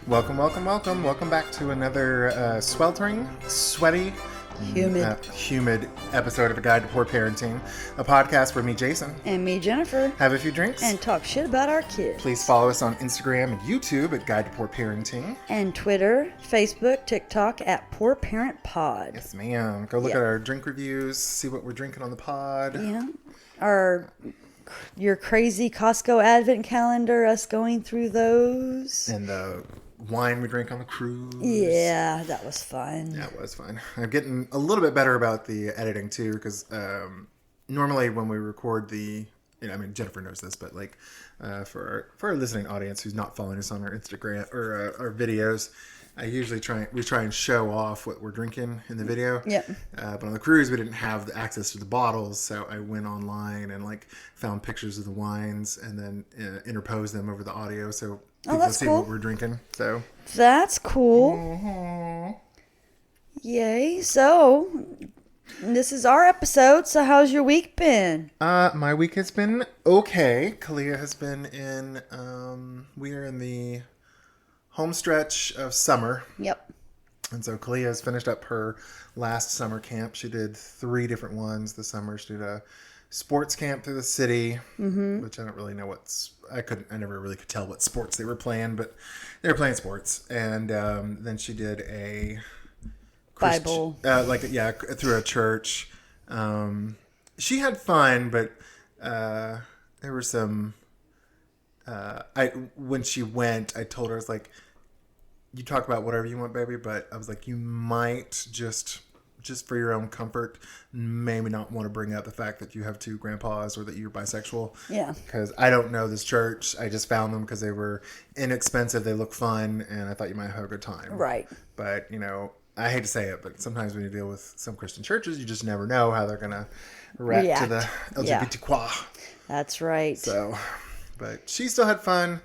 Welcome, welcome, welcome. Welcome back to another sweltering, sweaty, humid episode of A Guide to Poor Parenting, a podcast where me, Jason, and me, Jennifer, have a few drinks and talk shit about our kids. Please follow us on Instagram and YouTube at Guide to Poor Parenting. And Twitter, Facebook, TikTok at Poor Parent Pod. Yes, ma'am. Go look at our drink reviews, see what we're drinking on the pod. Yeah. Your crazy Costco advent calendar, us going through those. And the wine we drank on the cruise. Yeah, that was fun. Yeah, it was fun. I'm getting a little bit better about the editing too, because normally when we record Jennifer knows this, but for our listening audience who's not following us on our Instagram or our videos, we try and show off what we're drinking in the video. Yep. But on the cruise, we didn't have the access to the bottles, so I went online and found pictures of the wines and then interposed them over the audio, so people can see what we're drinking. So that's cool. Mm-hmm. Yay! So this is our episode. So how's your week been? My week has been okay. Kalia has been in. We are in the home stretch of summer. Yep. And so Kalia has finished up her last summer camp. She did 3 different ones this summer. She did a sports camp through the city, which I don't really know I never really could tell what sports they were playing, but they were playing sports. And then she did a Bible. Through a church. She had fun, but there were some... when she went, I told her, I was like, you talk about whatever you want, baby, but I was like, you might just for your own comfort, maybe not want to bring up the fact that you have 2 grandpas or that you're bisexual. Yeah. Because I don't know this church. I just found them because they were inexpensive. They look fun, and I thought you might have a good time. Right. But, I hate to say it, but sometimes when you deal with some Christian churches, you just never know how they're going to react to the LGBTQ. That's right. So... But she still had fun.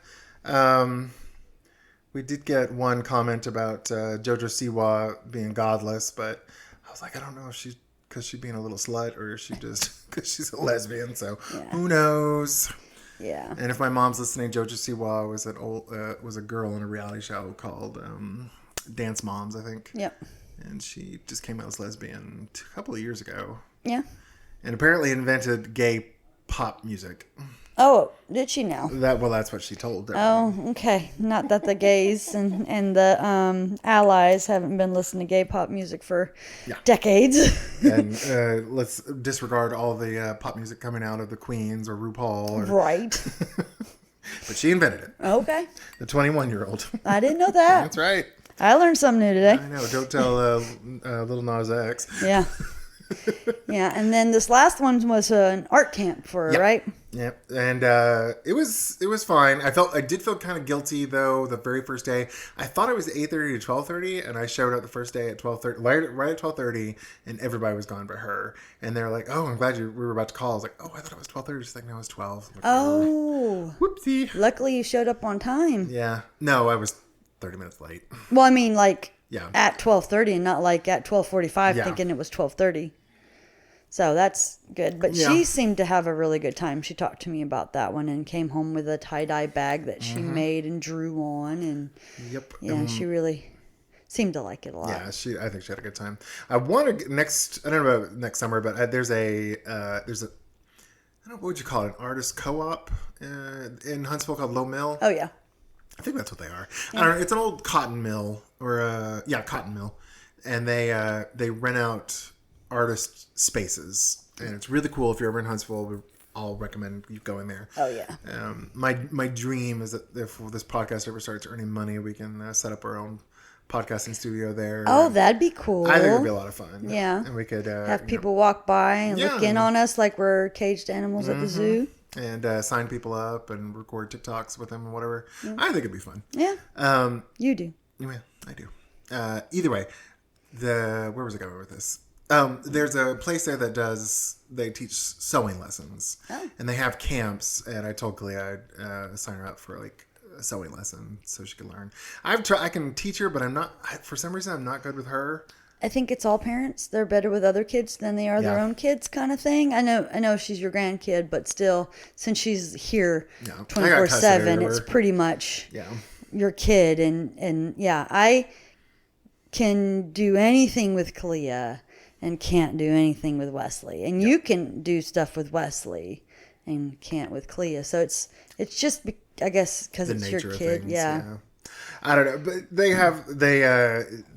We did get one comment about JoJo Siwa being godless, but I was like, I don't know if because she's being a little slut or is she just because she's a lesbian. So who knows? Yeah. And if my mom's listening, JoJo Siwa was a girl in a reality show called Dance Moms, I think. Yep. And she just came out as lesbian a couple of years ago. Yeah. And apparently invented gay pop music. Oh, did she now? That's what she told everybody. Oh, okay. Not that the gays and the allies haven't been listening to gay pop music for decades. And let's disregard all the pop music coming out of the Queens or RuPaul. Right. But she invented it. Okay. The 21-year-old. I didn't know that. That's right. I learned something new today. I know. Don't tell Little Nas X. Yeah. Yeah, and then this last one was an art camp for her, right? Yep. And it was fine. I did feel kind of guilty though the very first day. I thought it was 8:30 to 12:30, and I showed up the first day at 12:30, right at 12:30, and everybody was gone but her. And they're like, "Oh, I'm glad we were about to call." I was like, "Oh, I thought it was 12:30." She's like, "No, it was 12." Like, oh, whoopsie! Luckily, you showed up on time. Yeah. No, I was 30 minutes late. Well, I mean, at 12:30, and not at 12:45, thinking it was 12:30. So that's good. But she seemed to have a really good time. She talked to me about that one and came home with a tie-dye bag that she made and drew on. And she really seemed to like it a lot. Yeah, I think she had a good time. I want to I don't know about next summer, but there's a I don't know, what would you call it? An artist co-op in Huntsville called Low Mill. Oh, yeah. I think that's what they are. Yeah. I don't know. It's an old cotton mill cotton mill. And they rent out artist spaces, and it's really cool. If you're ever in Huntsville, I'll recommend you going there. Oh yeah. My dream is that if this podcast ever starts earning money, we can set up our own podcasting studio there. Oh, that'd be cool. I think it'd be a lot of fun. Yeah. And we could have people walk by and look in on us like we're caged animals at the zoo. And sign people up and record TikToks with them and whatever. Yeah. I think it'd be fun. Yeah. You do. Yeah, I do. Either way, where was I going with this? There's a place there that they teach sewing lessons. Oh. And they have camps, and I told Kalia I'd sign her up for a sewing lesson so she can learn. I can teach her, but for some reason I'm not good with her. I think it's all parents. They're better with other kids than they are their own kids, kind of thing. I know she's your grandkid, but still, since she's here 24/7, it's pretty much your kid. And I can do anything with Kalia and can't do anything with Wesley. And you can do stuff with Wesley and can't with Kalia. So it's just, I guess, because it's your kid. I don't know, but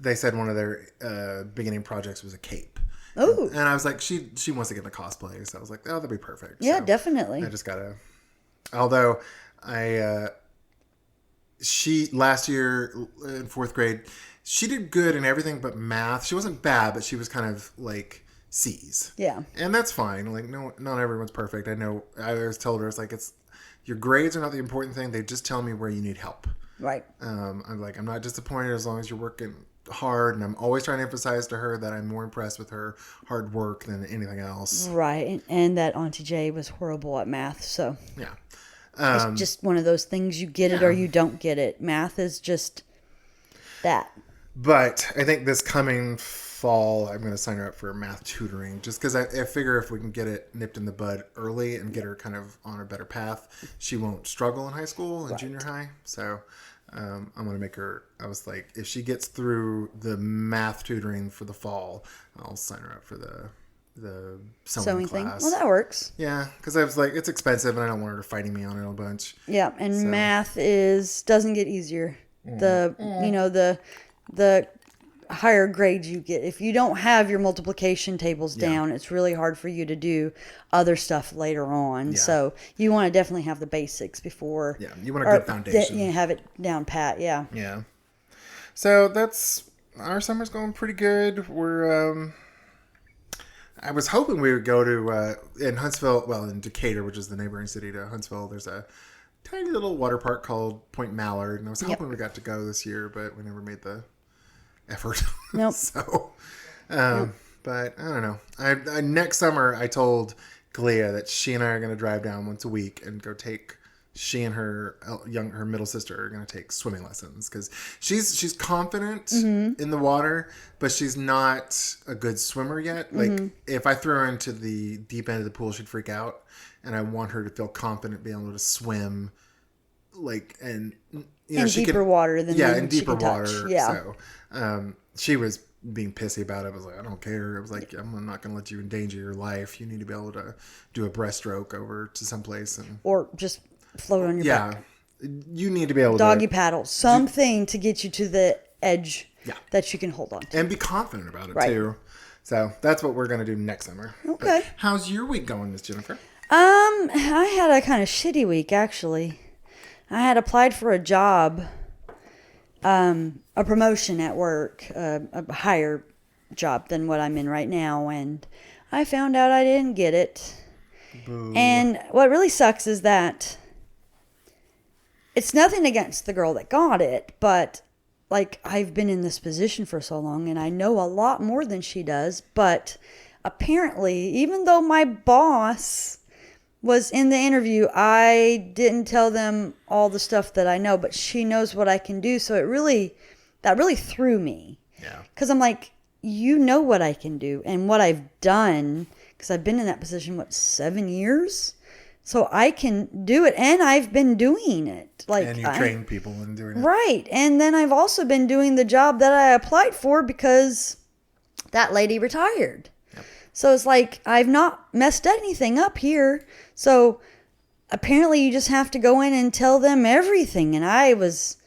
they said one of their beginning projects was a cape. Oh, and I was like, she wants to get into cosplay, so I was like, oh, that'd be perfect. Yeah, so definitely. I just gotta. Although she last year in 4th grade, she did good in everything but math. She wasn't bad, but she was kind of like C's. Yeah, and that's fine. Like, no, not everyone's perfect. I know. I always told her, it's like, it's your grades are not the important thing. They just tell me where you need help. Right. I'm like, I'm not disappointed as long as you're working hard, and I'm always trying to emphasize to her that I'm more impressed with her hard work than anything else. Right, and that Auntie J was horrible at math, so yeah, it's just one of those things. You get it or you don't get it. Math is just that. But I think this coming fall, I'm going to sign her up for math tutoring, just because I figure if we can get it nipped in the bud early and get her kind of on a better path, she won't struggle in high school and junior high. So I'm going to make her, I was like, if she gets through the math tutoring for the fall, I'll sign her up for the sewing class. Thing. Well, that works. Yeah, because I was like, it's expensive and I don't want her fighting me on it a bunch. Yeah, and math doesn't get easier. The higher grades you get, if you don't have your multiplication tables down, it's really hard for you to do other stuff later on. So you want to definitely have the basics before. Yeah, you want a good foundation. Have it down pat. Yeah. Yeah. So that's, our summer's going pretty good. We're I was hoping we would go to in Huntsville, well, in Decatur, which is the neighboring city to Huntsville. There's a tiny little water park called Point Mallard, and I was hoping we got to go this year, but we never made the effort. Nope. So, but I don't know. I next summer I told Kalia that she and I are going to drive down once a week and go take. She and her middle sister are going to take swimming lessons because she's confident in the water, but she's not a good swimmer yet. Like if I threw her into the deep end of the pool, she'd freak out, and I want her to feel confident being able to swim, like in deeper water than in deeper water. Yeah. So she was being pissy about it. I was like, I don't care. I was like, I'm not going to let you endanger your life. You need to be able to do a breaststroke over to someplace or just float on your back. You need to be able doggy paddle, something to get you to the edge that you can hold on to. And be confident about it too. So that's what we're going to do next summer. Okay. But how's your week going, Miss Jennifer? I had a kind of shitty week, actually. I had applied for a job, a promotion at work, a higher job than what I'm in right now, and I found out I didn't get it. Boo. And what really sucks is that it's nothing against the girl that got it, but like I've been in this position for so long and I know a lot more than she does, but apparently even though my boss was in the interview, I didn't tell them all the stuff that I know, but she knows what I can do. So that really threw me. Yeah. Cause I'm like, you know what I can do and what I've done. Cause I've been in that position, 7 years? So I can do it, and I've been doing it. And you train people in doing it. Right. And then I've also been doing the job that I applied for because that lady retired. Yep. So it's like, I've not messed anything up here. So apparently you just have to go in and tell them everything. And I was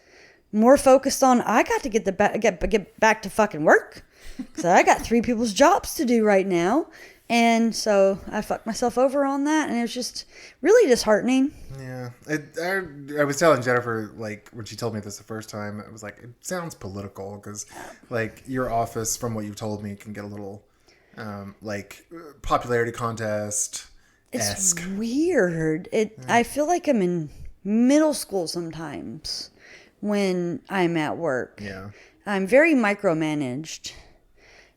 more focused on, I got to get back to fucking work. So I got 3 people's jobs to do right now. And so I fucked myself over on that, and it was just really disheartening. Yeah. I was telling Jennifer, like, when she told me this the first time, it was like, it sounds political, because, like, your office, from what you told me, can get a little, like, popularity contest-esque. It's weird. I feel like I'm in middle school sometimes when I'm at work. Yeah. I'm very micromanaged.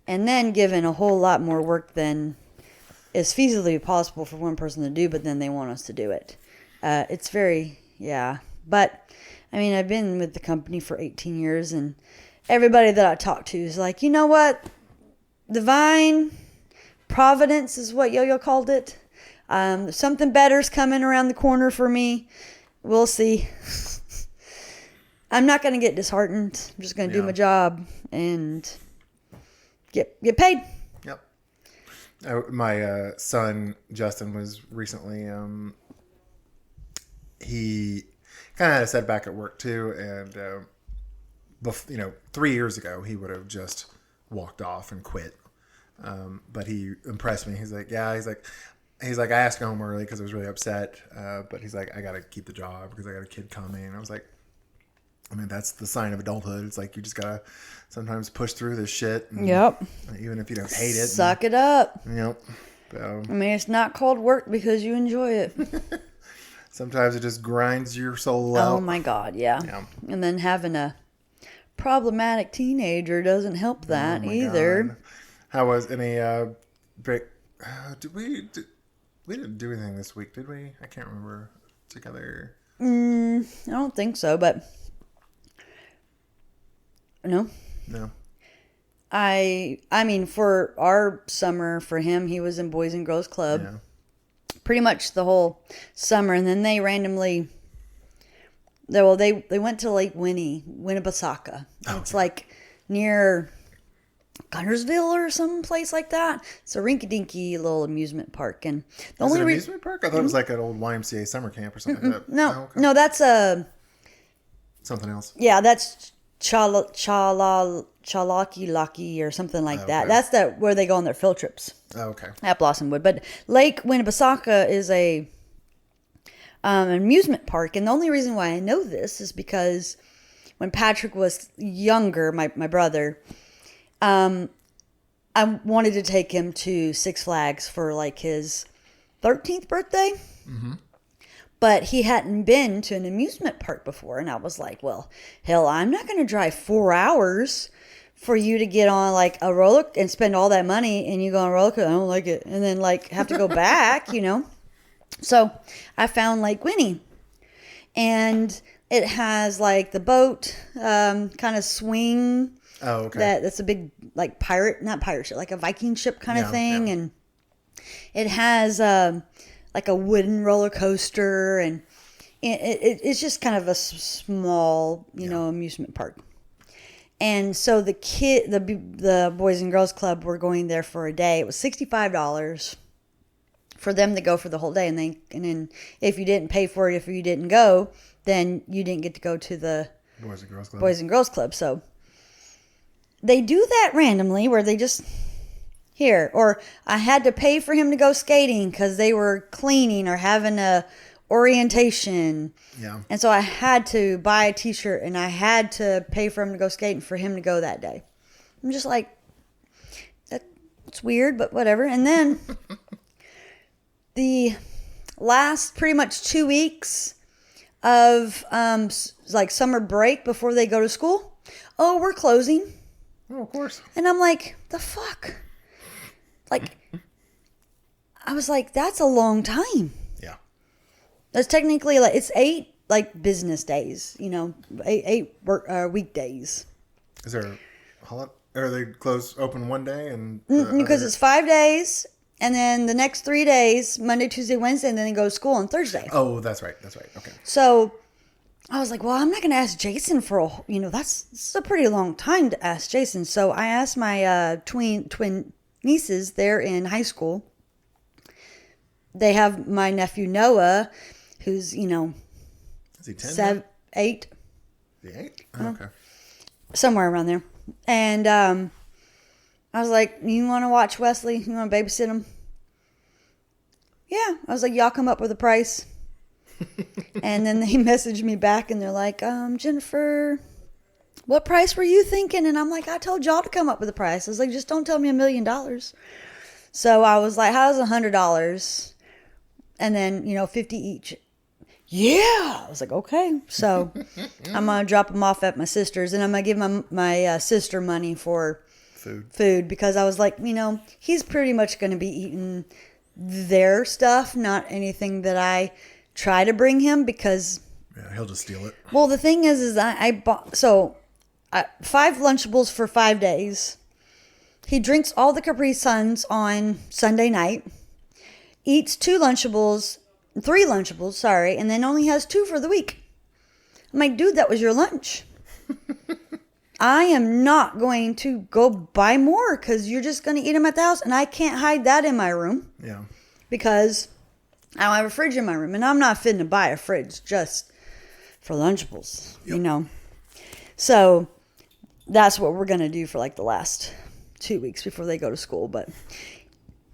And then given a whole lot more work than is feasibly possible for one person to do, but then they want us to do it. It's very, But, I mean, I've been with the company for 18 years, and everybody that I talk to is like, you know what? divine providence is what Yo-Yo called it. Something better's coming around the corner for me. We'll see. I'm not going to get disheartened. I'm just going to do my job and get paid. Yep. My son Justin was recently. He kind of had a setback at work too, and 3 years ago he would have just walked off and quit. But he impressed me. He's like, I asked him home early because I was really upset. But he's like, I got to keep the job because I got a kid coming. And I was like, I mean, that's the sign of adulthood. It's like you just gotta sometimes push through this shit. And yep. Even if you don't hate it. Suck it up. Yep. So, I mean, it's not called work because you enjoy it. Sometimes it just grinds your soul out. Oh my God, yeah. And then having a problematic teenager doesn't help that either. God. How was any break? We didn't do anything this week, did we? I can't remember together. I don't think so, but no. I mean, for our summer, for him, he was in Boys and Girls Club pretty much the whole summer, and then they randomly, they went to Lake Winnipesaukee. It's like near Guntersville or some place like that. It's a rinky-dinky little amusement park, and the only amusement park. I thought it was like an old YMCA summer camp or something like that. No, that's something else. Yeah, that's Chalaki or something like that. That's where they go on their field trips. Oh, okay. At Blossomwood. But Lake Winnipesaukee is an amusement park. And the only reason why I know this is because when Patrick was younger, my brother, I wanted to take him to Six Flags for like his 13th birthday. Mm-hmm. But he hadn't been to an amusement park before. And I was like, well, hell, I'm not going to drive 4 hours for you to get on like a roller and spend all that money and you go on a roller coaster. I don't like it. And then like have to go back, So I found Lake Winnie. And it has like the boat kind of swing. Oh, okay. That's a big like not pirate ship, like a Viking ship kind of thing. Yeah. And it has like a wooden roller coaster, and it's just kind of a small, amusement park. And so the Boys and Girls Club were going there for a day. It was $65 for them to go for the whole day, and then if you didn't pay for it, if you didn't go, then you didn't get to go to the Boys and Girls Club. So they do that randomly, where they just. Or I had to pay for him to go skating because they were cleaning or having a orientation. Yeah. And so I had to buy a t-shirt and I had to pay for him to go skating for him to go that day. I'm just like, that's weird, but whatever. And then the last pretty much 2 weeks of like summer break before they go to school, we're closing. Oh, of course. And I'm like, the fuck? Like, I was like, that's a long time. Yeah. That's technically like, it's 8 like business days, 8 work weekdays. Is there a holiday? Are they open one day and because it's 5 days, and then the next 3 days, Monday, Tuesday, Wednesday, and then they go to school on Thursday. Oh, that's right. Okay. So I was like, well, I'm not going to ask Jason for that's a pretty long time to ask Jason. So I asked my twin nieces. They're in high school. They have my nephew Noah, who's is he 10? 8. Is he 8? Oh, okay. Somewhere around there. And I was like, you want to watch Wesley? You want to babysit him? Yeah. I was like, y'all come up with a price. And then they messaged me back and they're like, Jennifer, what price were you thinking? And I'm like, I told y'all to come up with a price. I was like, just don't tell me $1 million. So I was like, how's $100? And then, 50 each. Yeah. I was like, okay. So I'm going to drop them off at my sister's, and I'm going to give my sister money for food because I was like, he's pretty much going to be eating their stuff, not anything that I try to bring him, because he'll just steal it. Well, the thing is I bought 5 Lunchables for 5 days, He drinks all the Capri Suns on Sunday night, eats 3 Lunchables, and then only has 2 for the week. I'm like, dude, that was your lunch. I am not going to go buy more because you're just going to eat them at the house. And I can't hide that in my room. Yeah. Because I don't have a fridge in my room. And I'm not fitting to buy a fridge just for Lunchables, you know. So that's what we're going to do for like the last 2 weeks before they go to school. But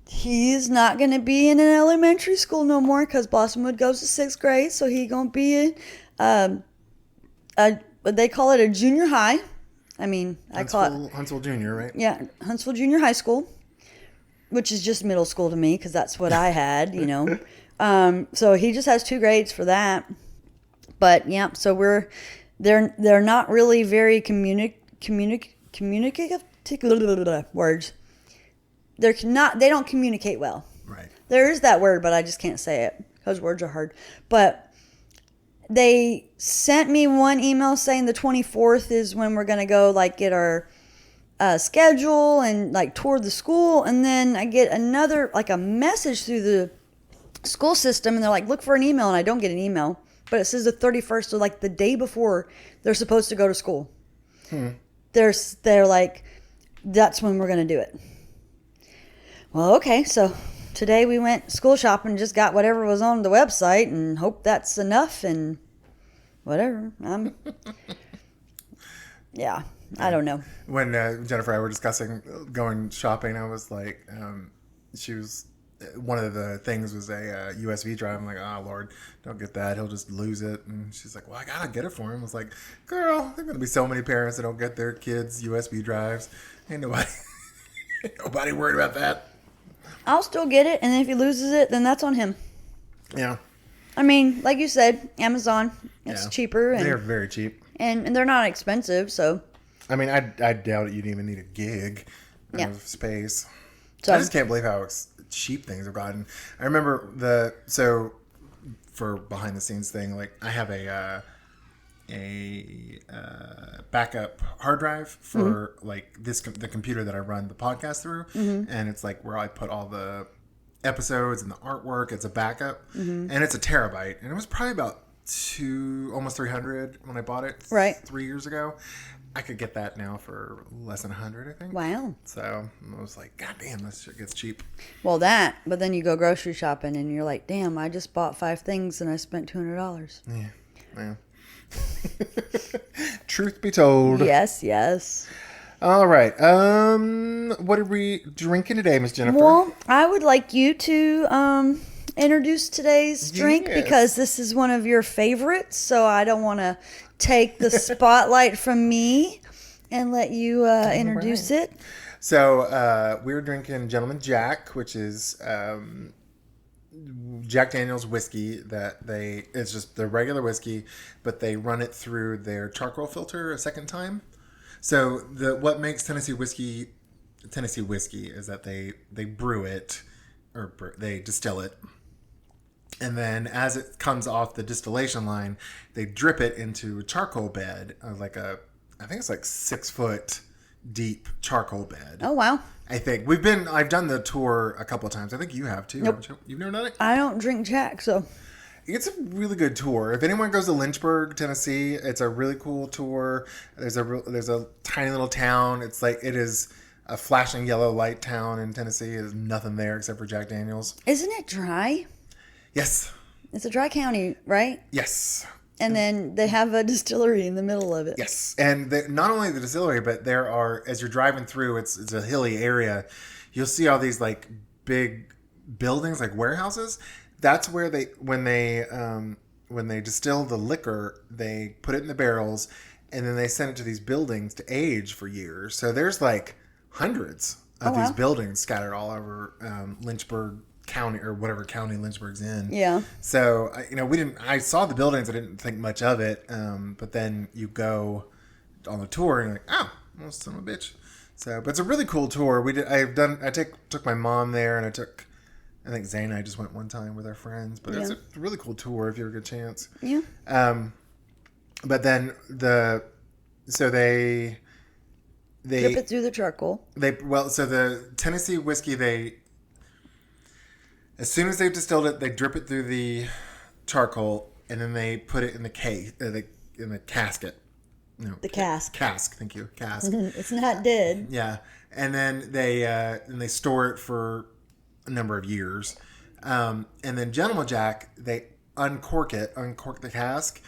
he's not going to be in an elementary school no more because Blossomwood goes to 6th grade. So he's going to be in, they call it a junior high. I mean, I call it Huntsville Junior, right? Yeah, Huntsville Junior High School, which is just middle school to me because that's what I had, you know. So he just has 2 grades for that. But yeah, so they're not really very communicative words. They don't communicate well. Right. There is that word, but I just can't say it because words are hard. But they sent me one email saying the 24th is when we're going to go like get our schedule and like tour the school. And then I get another, like a message through the school system. And they're like, look for an email. And I don't get an email. But it says the 31st, so like the day before they're supposed to go to school. They're like, that's when we're going to do it. Well, okay. So today we went school shopping, just got whatever was on the website and hope that's enough and whatever. Yeah, I don't know. When Jennifer and I were discussing going shopping, I was like, one of the things was a USB drive. I'm like, oh, Lord, don't get that. He'll just lose it. And she's like, well, I got to get it for him. I was like, girl, there are going to be so many parents that don't get their kids USB drives. Ain't nobody worried about that. I'll still get it, and if he loses it, then that's on him. Yeah. I mean, like you said, Amazon, it's cheaper. And they're very cheap. And they're not expensive, so. I mean, I doubt you'd even need a gig of space. So I just can't believe how cheap things have gotten. I remember for behind the scenes thing, like I have a backup hard drive for like the computer that I run the podcast through, and it's like where I put all the episodes and the artwork. It's a backup, and it's a terabyte, and it was probably about almost 300 when I bought it 3 years ago. I could get that now for less than 100, I think. Wow. So I was like, God damn, this shit gets cheap. Well, but then you go grocery shopping and you're like, damn, I just bought 5 things and I spent $200. Yeah. Truth be told. Yes. All right. What are we drinking today, Miss Jennifer? Well, I would like you to introduce today's drink because this is one of your favorites. So I don't want to take the spotlight from me and let you introduce it. So we're drinking Gentleman Jack, which is Jack Daniel's whiskey it's just the regular whiskey, but they run it through their charcoal filter a second time. So what makes Tennessee whiskey is that they brew it, or they distill it, and then as it comes off the distillation line, they drip it into a charcoal bed, I think it's like 6 foot deep charcoal bed. Oh wow! I think I've done the tour a couple of times. I think you have too. Nope. Haven't you? You've never done it? I don't drink Jack, so. It's a really good tour. If anyone goes to Lynchburg, Tennessee, it's a really cool tour. There's a tiny little town. It is a flashing yellow light town in Tennessee. There's nothing there except for Jack Daniel's. Isn't it dry? Yes. It's a dry county, right? Yes. And then they have a distillery in the middle of it. Yes. And not only the distillery, but there are, as you're driving through, it's a hilly area, you'll see all these like big buildings, like warehouses. That's where when they distill the liquor, they put it in the barrels, and then they send it to these buildings to age for years. So there's like hundreds of these buildings scattered all over Lynchburg County, or whatever county Lynchburg's in. Yeah. So I saw the buildings. I didn't think much of it. But then you go on the tour and you're like, oh, well, son of a bitch. So, but it's a really cool tour. I took my mom there, and I think Zane and I just went one time with our friends, but it's a really cool tour if you ever get a chance. Yeah. But then Drip it through the charcoal. So the Tennessee whiskey, as soon as they've distilled it, they drip it through the charcoal, and then they put it in the in the casket. No, the cask. Cask, thank you. Cask. It's not dead. Yeah, and then they store it for a number of years, and then Gentleman Jack, they uncork the cask,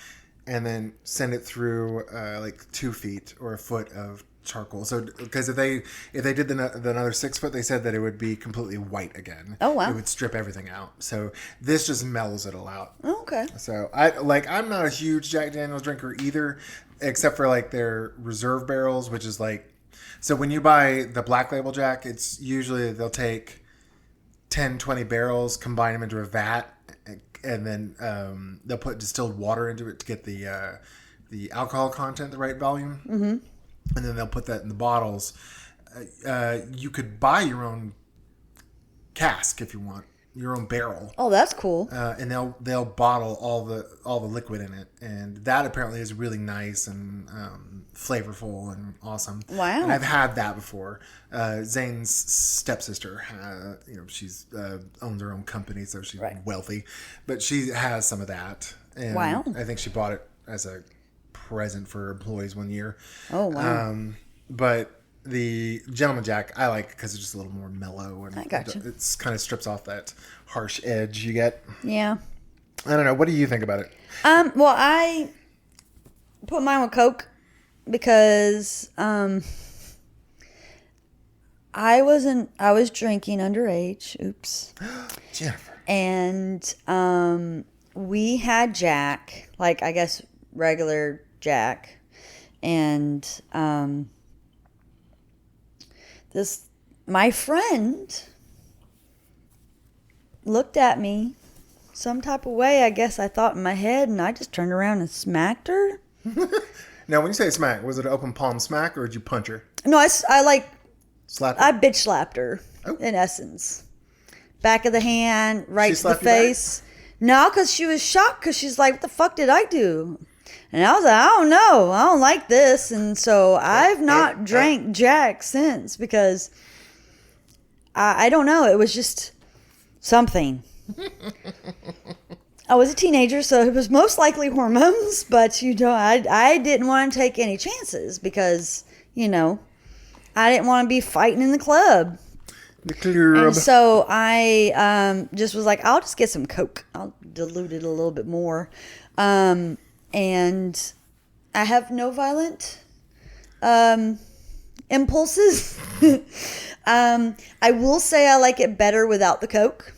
and then send it through like 2 feet or a foot of charcoal. So because if they did the another 6 foot, they said that it would be completely white again. Oh wow! It would strip everything out. So this just mellows it all out. Oh, okay. So I'm not a huge Jack Daniel's drinker either, except for like their reserve barrels, which is like, so when you buy the Black Label Jack, it's usually they'll take 10-20 barrels, combine them into a vat, and then they'll put distilled water into it to get the alcohol content, the right volume. Mm-hmm. And then they'll put that in the bottles. You could buy your own cask if you want, your own barrel. Oh, that's cool. And they'll bottle all the liquid in it, and that apparently is really nice and flavorful and awesome. Wow! And I've had that before. Zane's stepsister, she's owns her own company, so she's wealthy, but she has some of that. And wow! I think she bought it as a present for employees one year. Oh wow! But the Gentleman Jack I like because it's just a little more mellow, and I gotcha. It's kind of strips off that harsh edge you get. Yeah. I don't know. What do you think about it? Well, I put mine with Coke because I was drinking underage. Oops. Jennifer. And we had Jack, like I guess regular Jack, and my friend looked at me some type of way, I guess I thought in my head, and I just turned around and smacked her. Now, when you say smack, was it an open palm smack, or did you punch her? No, I like slapped her? I bitch slapped her, in essence. Back of the hand, right to the face. No, because she was shocked, because she's like, what the fuck did I do? And I was like, I don't know. I don't like this. And so I've not drank Jack since, because I don't know. It was just something. I was a teenager, so it was most likely hormones. But, I didn't want to take any chances because, I didn't want to be fighting in the club. And so I just was like, I'll just get some Coke. I'll dilute it a little bit more. And I have no violent impulses. I will say I like it better without the Coke,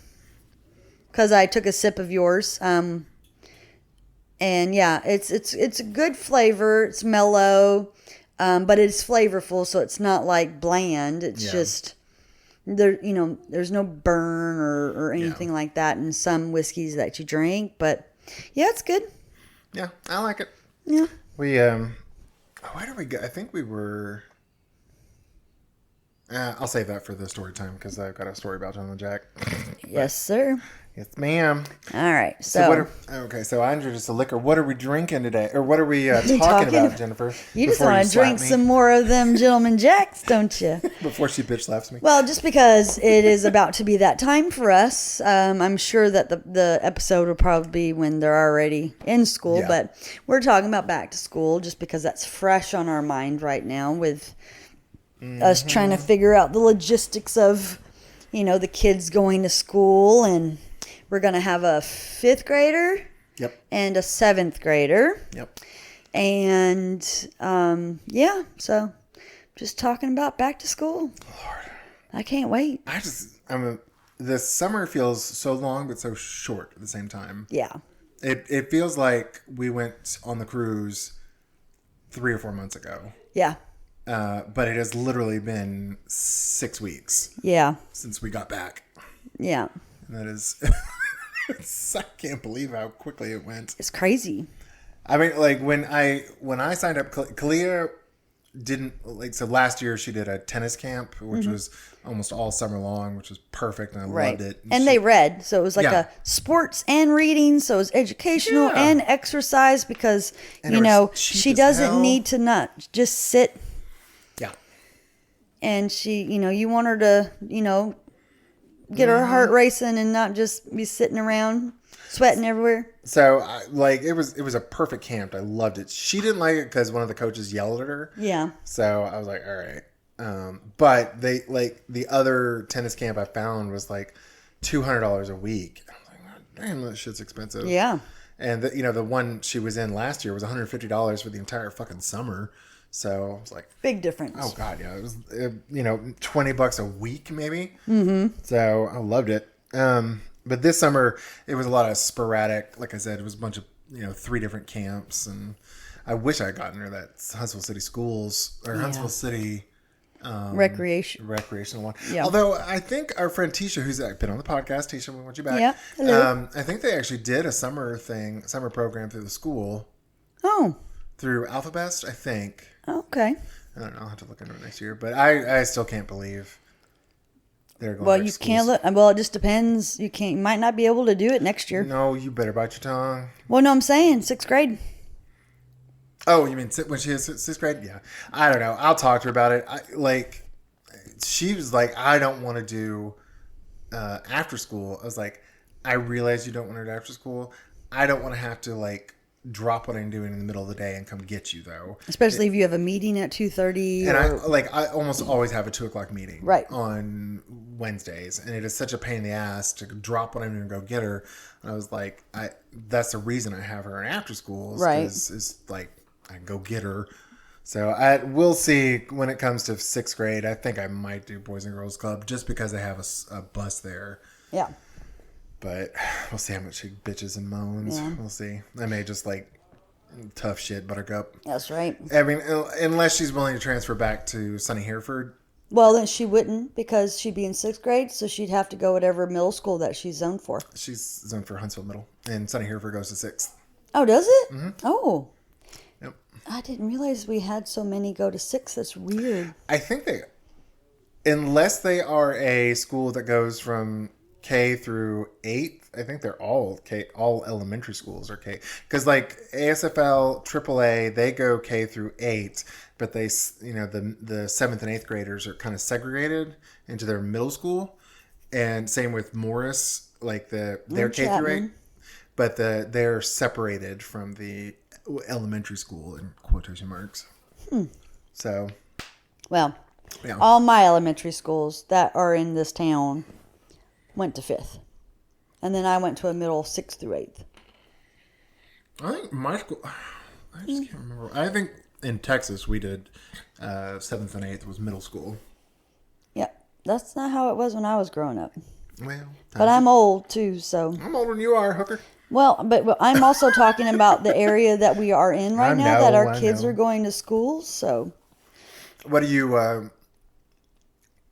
because I took a sip of yours. And yeah, it's a good flavor. It's mellow, but it's flavorful, so it's not like bland. It's just there. There's no burn or anything like that in some whiskeys that you drink. But yeah, it's good. Yeah, I like it. Yeah. We where did we go? I think we were. I'll save that for the story time, because I've got a story about Gentleman Jack. Yes, sir. Yes, ma'am. All right. So I introduced the liquor. What are we drinking today? Or what are we talking about, Jennifer? You just want to drink some more of them Gentleman Jacks, don't you? Before she bitch slaps me. Well, just because it is about to be that time for us. I'm sure that the episode will probably be when they're already in school. Yeah. But we're talking about back to school just because that's fresh on our mind right now, with us trying to figure out the logistics of, the kids going to school. And we're going to have a 5th grader. Yep. And a 7th grader. Yep. And, so just talking about back to school. Lord. I can't wait. The summer feels so long, but so short at the same time. Yeah. It feels like we went on the cruise 3 or 4 months ago. Yeah. But it has literally been 6 weeks. Yeah. Since we got back. Yeah. And that is, I can't believe how quickly it went. It's crazy. I mean, like when I signed up, Kalia didn't so last year she did a tennis camp, which was almost all summer long, which was perfect, and I loved it. And they read, so it was like a sports and reading, so it was educational and exercise, because she doesn't need to not just sit. Yeah. and she, you want her to, get her heart racing and not just be sitting around sweating everywhere. So, it was a perfect camp. I loved it. She didn't like it because one of the coaches yelled at her. Yeah. So I was like, all right. But they the other tennis camp I found was like $200 a week. I was like, oh, damn, that shit's expensive. Yeah. And the one she was in last year was $150 for the entire fucking summer. So I was like, big difference. Oh God, yeah, it was $20 a week maybe. Mm-hmm. So I loved it. But this summer it was a lot of sporadic. Like I said, it was a bunch of 3 different camps, and I wish I had gotten her that Huntsville City Schools or Huntsville City recreational one. Yeah. Although I think our friend Tisha, who's been on the podcast, Tisha, we want you back. Yeah. Hello. I think they actually did a summer program through the school. Oh. Through Alphabest, I think. Okay. I don't know. I'll have to look into it next year. But I still can't believe they're going. Well, you can't look. Well, it just depends. You might not be able to do it next year. No, you better bite your tongue. Well, no, I'm saying 6th grade. Oh, you mean when she is 6th grade? Yeah. I don't know. I'll talk to her about it. She was like, I don't want to do after school. I was like, I realize you don't want to do after school. I don't want to have to drop what I'm doing in the middle of the day and come get you though. Especially if you have a meeting at 2:30. And I almost always have a 2:00 meeting on Wednesdays, and it is such a pain in the ass to drop what I'm doing and go get her. And I was like, that's the reason I have her in after school, is I can go get her. So we'll see when it comes to 6th grade. I think I might do Boys and Girls Club just because they have a bus there. Yeah. But we'll see how much she bitches and moans. Yeah. We'll see. I may just tough shit Buttercup. That's right. I mean, unless she's willing to transfer back to Sunny Hereford. Well, then she wouldn't, because she'd be in 6th grade, so she'd have to go whatever middle school that she's zoned for. She's zoned for Huntsville Middle, and Sunny Hereford goes to 6th. Oh, does it? Mm-hmm. Oh. Yep. I didn't realize we had so many go to 6th. That's weird. I think unless they are a school that goes from K through 8th, I think they're all elementary schools are K. Because ASFL, AAA, they go K through 8, but they, the 7th and 8th graders are kind of segregated into their middle school. And same with Morris, they're K through 8, but they're separated from the elementary school in quotation marks. So, well, all my elementary schools that are in this town went to 5th. And then I went to a middle 6th through 8th. I think my school, I just can't remember. I think in Texas we did 7th and 8th was middle school. Yeah, that's not how it was when I was growing up. Well, but I'm old too, so. I'm older than you are, hooker. Well, but I'm also talking about the area that we are in right now, that our kids are going to school, so. What do you,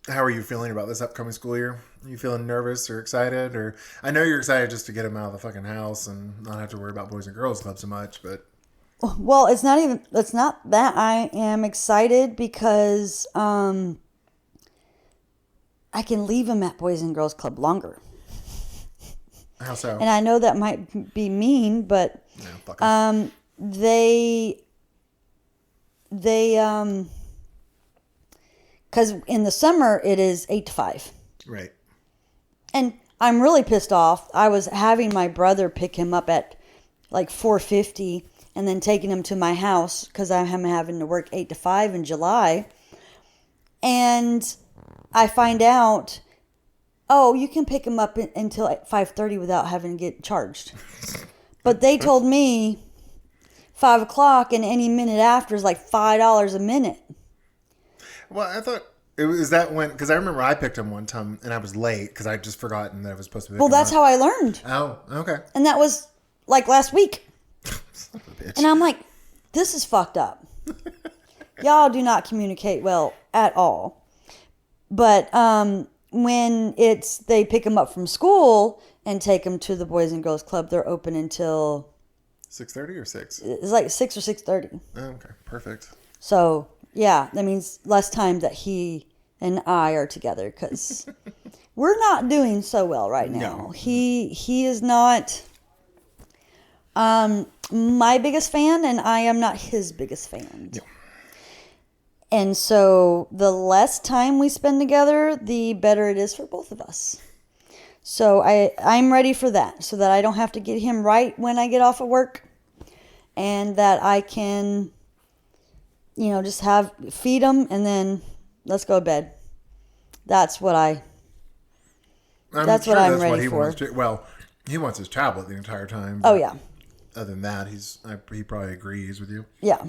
how are you feeling about this upcoming school year? Are you feeling nervous or excited? Or I know you're excited just to get them out of the fucking house and not have to worry about Boys and Girls Club so much, but. Well, it's not that. I am excited because I can leave them at Boys and Girls Club longer. How so? And I know that might be mean, but they because in the summer it is 8 to 5. Right. And I'm really pissed off. I was having my brother pick him up at 4:50 and then taking him to my house because I'm having to work 8 to 5 in July. And I find out, you can pick him up until 5:30 without having to get charged. But they told me 5 o'clock and any minute after is $5 a minute. Well, I thought it was that when, because I remember I picked him one time and I was late because I just forgotten that I was supposed to pick him that's up. how I learned. Oh, okay. And that was last week. Son of a bitch. And I'm like, this is fucked up. Y'all do not communicate well at all. But when they pick them up from school and take them to the Boys and Girls Club, they're open until 6:30 or 6? It's 6 or 6:30. Oh, okay, perfect. So yeah, that means less time that he and I are together because we're not doing so well right now. No. He is not my biggest fan, and I am not his biggest fan. No. And so the less time we spend together, the better it is for both of us. So I'm ready for that, so that I don't have to get him right when I get off of work, and that I can, just feed him and then let's go to bed. That's what I'm ready for. He wants his tablet the entire time. Oh yeah. Other than that, he probably agrees with you. Yeah.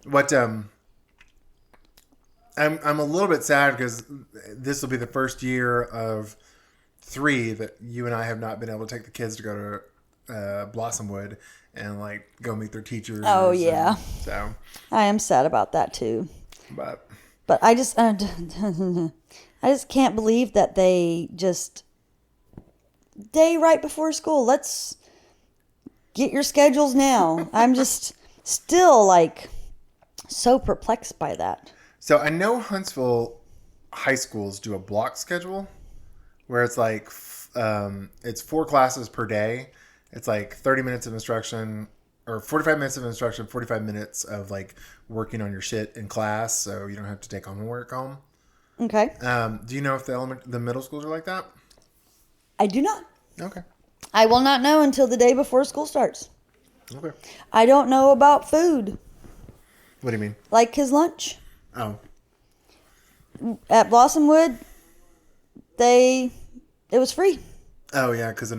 What I'm a little bit sad because this will be the first year of 3 that you and I have not been able to take the kids to go to Blossomwood and like go meet their teachers. Oh yeah. So I am sad about that too. But I just I just can't believe that they just day right before school. Let's get your schedules now. I'm just still like so perplexed by that. So I know Huntsville high schools do a block schedule where it's like it's 4 classes per day. It's like 30 minutes of instruction or 45 minutes of instruction, 45 minutes of like working on your shit in class, so you don't have to take homework home. Okay. Do you know if the middle schools are like that? I do not. Okay. I will not know until the day before school starts. Okay. I don't know about food. What do you mean? Like his lunch. Oh. At Blossomwood, it was free. Oh, yeah, because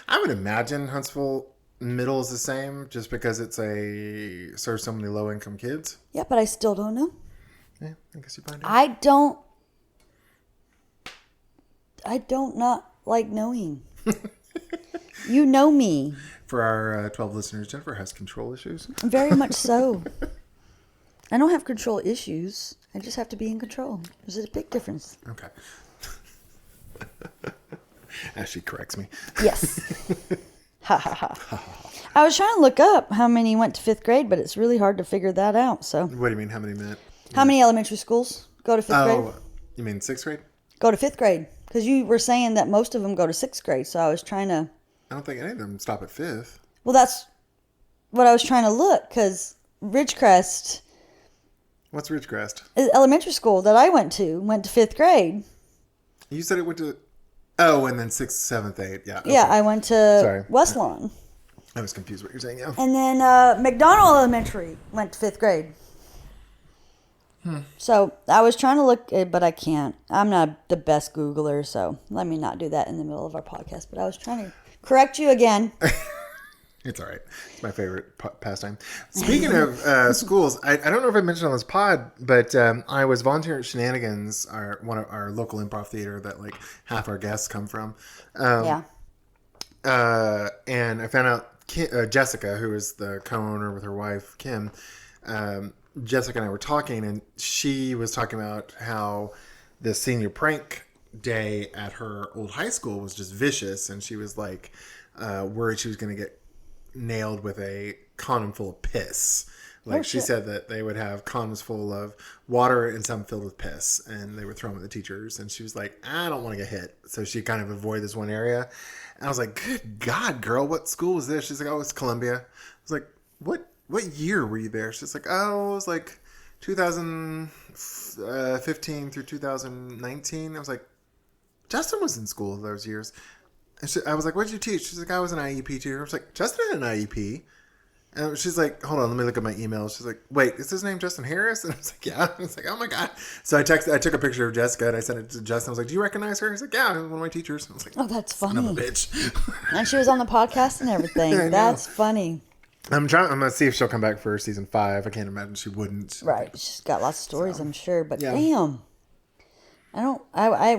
I would imagine Huntsville Middle is the same just because serves so many low-income kids. Yeah, but I still don't know. Yeah, I guess you find out. I don't not like knowing. You know me. For our 12 listeners, Jennifer has control issues. Very much so. I don't have control issues. I just have to be in control. There's a big difference. Okay. As she corrects me. Yes. Ha ha ha. I was trying to look up how many went to 5th grade, but it's really hard to figure that out. So. What do you mean? How many minutes? How many elementary schools go to 5th grade? Oh, you mean 6th grade? Go to 5th grade. Because you were saying that most of them go to 6th grade, so I was trying to... I don't think any of them stop at 5th. Well, that's what I was trying to look, because Ridgecrest... What's Ridgecrest? Elementary school that I went to 5th grade. You said it went to... Oh, and then 6th, 7th, 8th. Yeah. Okay. Yeah, I went to West Lawn. I was confused what you're saying, yeah. And then McDonald Elementary went to 5th grade. So I was trying to look, but I can't. I'm not the best Googler, so let me not do that in the middle of our podcast. But I was trying to correct you again. It's all right. It's my favorite pastime. Speaking of schools, I don't know if I mentioned on this pod, but I was volunteering at Shenanigans, one of our local improv theater that like half our guests come from. Yeah. And I found out Jessica, who is the co-owner with her wife, Kim, Jessica and I were talking, and she was talking about how the senior prank day at her old high school was just vicious, and she was like worried she was going to get nailed with a condom full of piss. Like she said that they would have condoms full of water and some filled with piss, and they would throw them at the teachers. And she was like, I don't want to get hit. So she kind of avoided this one area. And I was like, good God, girl, what school was this? She's like, oh, it's Columbia. I was like, what year were you there? She's like, oh, it was like 2015 through 2019. I was like, Justin was in school those years. And I was like, what did you teach? She's like, I was an IEP teacher. I was like, Justin had an IEP. And she's like, hold on, let me look at my email. She's like, wait, is his name Justin Harris? And I was like, yeah. I was like, oh my God. So I took a picture of Jessica and I sent it to Justin. I was like, do you recognize her? He's like, yeah, one of my teachers. I was like, oh, that's funny. I'm a bitch. And she was on the podcast and everything. That's funny. I'm gonna see if she'll come back for season 5. I can't imagine she wouldn't. Right. She's got lots of stories, I'm sure. But yeah. Damn.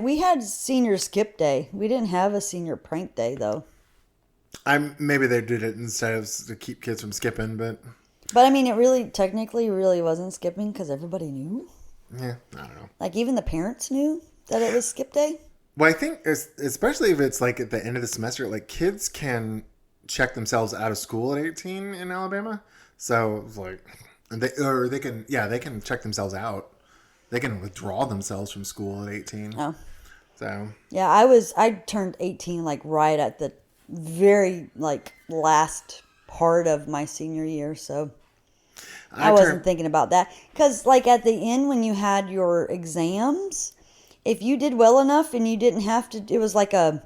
We had senior skip day. We didn't have a senior prank day though. Maybe they did it instead of to keep kids from skipping, but I mean, it really technically wasn't skipping because everybody knew. Yeah, I don't know. Like even the parents knew that it was skip day. Well, I think especially if it's like at the end of the semester, like kids can check themselves out of school at 18 in Alabama. So it's like, they can check themselves out. They can withdraw themselves from school at 18. Oh. So. Yeah, I turned 18 like right at the very like last part of my senior year. So. I wasn't thinking about that. Because, like, at the end when you had your exams, if you did well enough and you didn't have to, it was like a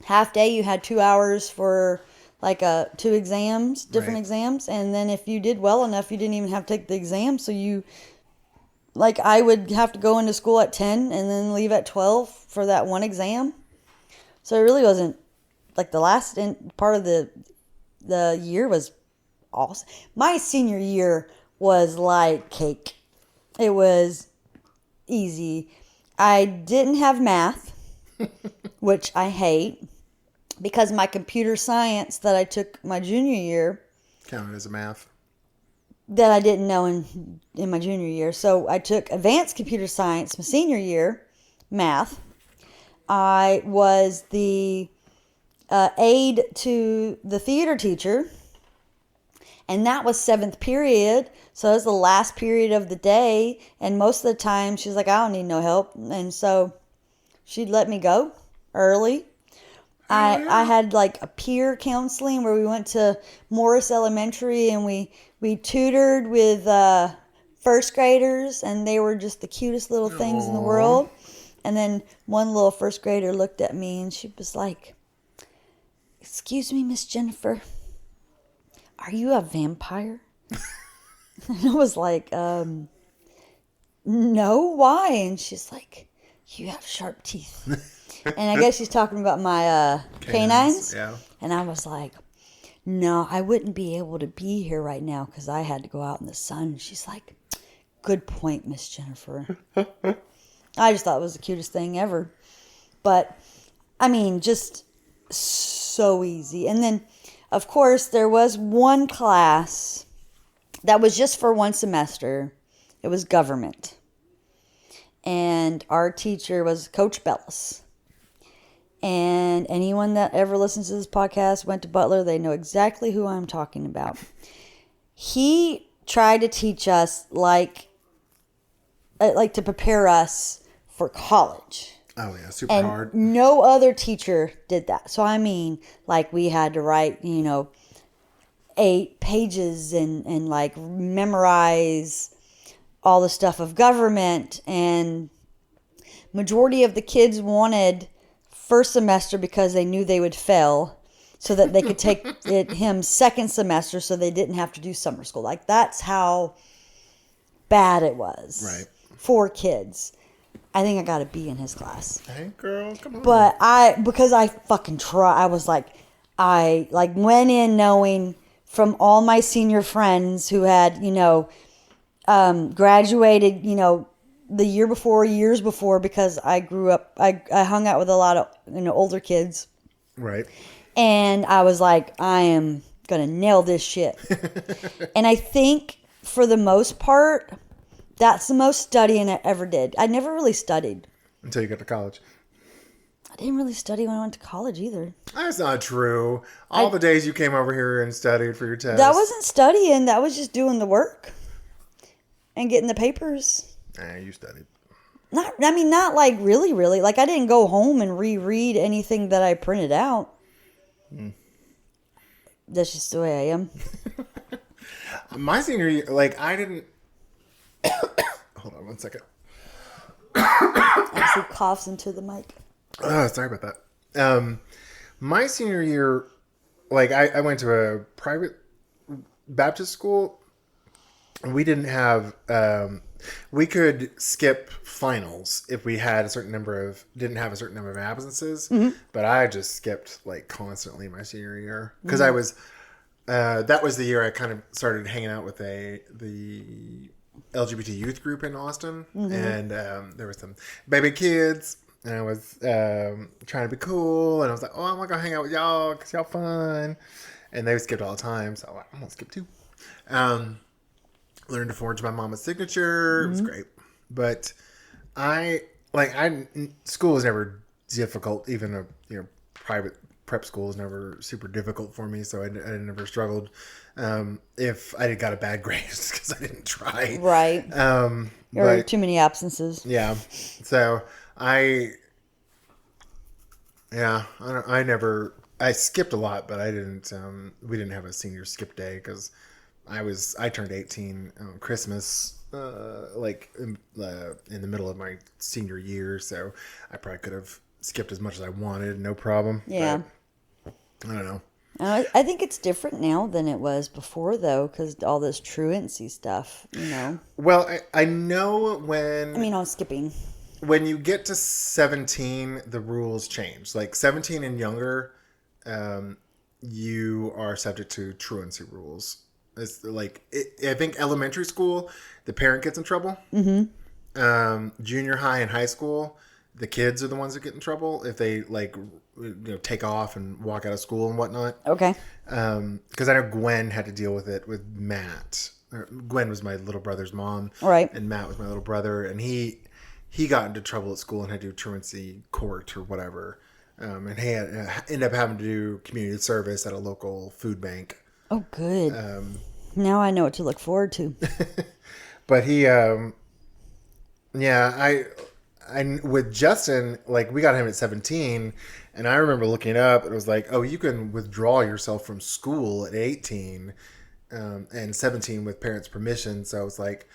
half day, you had 2 hours for like two exams, different exams. And then if you did well enough, you didn't even have to take the exam. So you, like, I would have to go into school at 10 and then leave at 12 for that one exam. So it really wasn't, like, the last part of the year was awesome. My senior year was like cake. It was easy. I didn't have math, which I hate, because my computer science that I took my junior year counted as a math that I didn't know in my junior year. So I took advanced computer science my senior year, math. I was the aide to the theater teacher, and that was 7th period. So it was the last period of the day, and most of the time she's like, I don't need no help. And so she'd let me go early. I had like a peer counseling where we went to Morris Elementary, and we tutored with first graders, and they were just the cutest little things in the world. And then one little first grader looked at me and she was like, excuse me, Miss Jennifer, are you a vampire? And I was like, no, why? And she's like, you have sharp teeth. And I guess she's talking about my canines. Yeah. And I was like, no, I wouldn't be able to be here right now because I had to go out in the sun. And she's like, good point, Miss Jennifer. I just thought it was the cutest thing ever. But, I mean, just so easy. And then, of course, there was one class that was just for one semester. It was government. And our teacher was Coach Bellis. And anyone that ever listens to this podcast went to Butler, they know exactly who I'm talking about. He tried to teach us like to prepare us for college. Oh yeah, super hard. No other teacher did that. So I mean, like, we had to write, 8 pages and like memorize all the stuff of government, and majority of the kids wanted first semester because they knew they would fail, so that they could take him second semester so they didn't have to do summer school. Like, that's how bad it was. Right. For kids. I think I got a B in his class. Hey girl, come on. But because I fucking I was like, I like went in knowing from all my senior friends who had, graduated, the year before, years before, because I grew up, I hung out with a lot of, older kids. Right. And I was like, I am going to nail this shit. And I think for the most part, that's the most studying I ever did. I never really studied. Until you got to college. I didn't really study when I went to college either. That's not true. All the days you came over here and studied for your test. That wasn't studying. That was just doing the work. And getting the papers. Nah, you studied. Not like really, really. Like, I didn't go home and reread anything that I printed out. That's just the way I am. My senior year, like, I didn't... Hold on one second. Actually coughs into the mic. Sorry about that. My senior year, like, I went to a private Baptist school. We didn't have... we could skip finals if we had didn't have a certain number of absences. Mm-hmm. But I just skipped, like, constantly my senior year. Because I was... that was the year I kind of started hanging out with the LGBT youth group in Austin, and there was some baby kids, and I was trying to be cool, and I was like, oh, I'm not gonna hang out with y'all because y'all fun, and they skipped all the time, so I'm gonna skip too. Learned to forge my mama's signature. It was great, but school was never difficult. Even a private prep school is never super difficult for me, so I never struggled. If I got a bad grade, it's because I didn't try. Right. There were too many absences. Yeah. So I skipped a lot, but I didn't. We didn't have a senior skip day because I turned 18 on Christmas, like in the middle of my senior year, so I probably could have skipped as much as I wanted, no problem. Yeah. But I don't know. I think it's different now than it was before, though, because all this truancy stuff, you know. Well, I know when... I mean, on skipping. When you get to 17, the rules change. Like 17 and younger, you are subject to truancy rules. It's like, I think elementary school, the parent gets in trouble. Mm-hmm. Junior high and high school, the kids are the ones that get in trouble if they take off and walk out of school and whatnot. Okay. Because I know Gwen had to deal with it with Matt. Gwen was my little brother's mom. Right. And Matt was my little brother. And he got into trouble at school and had to do truancy court or whatever. And he ended up having to do community service at a local food bank. Oh, good. Now I know what to look forward to. But he, I with Justin, like we got him at 17, and I remember looking up, and it was like, oh, you can withdraw yourself from school at 18, and 17 with parents' permission. So it's like,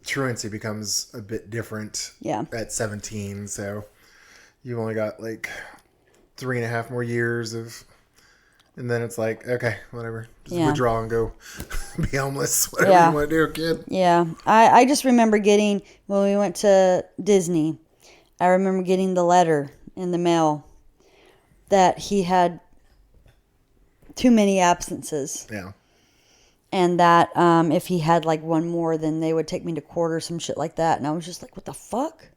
truancy becomes a bit different at 17. So you've only got like 3.5 more years of, and then it's like, okay, whatever. Just withdraw and go be homeless. Whatever you want to do, kid. Yeah. I just remember getting, when we went to Disney, I remember getting the letter in the mail that he had too many absences. Yeah. And that if he had like one more, then they would take me to court or some shit like that. And I was just like, what the fuck?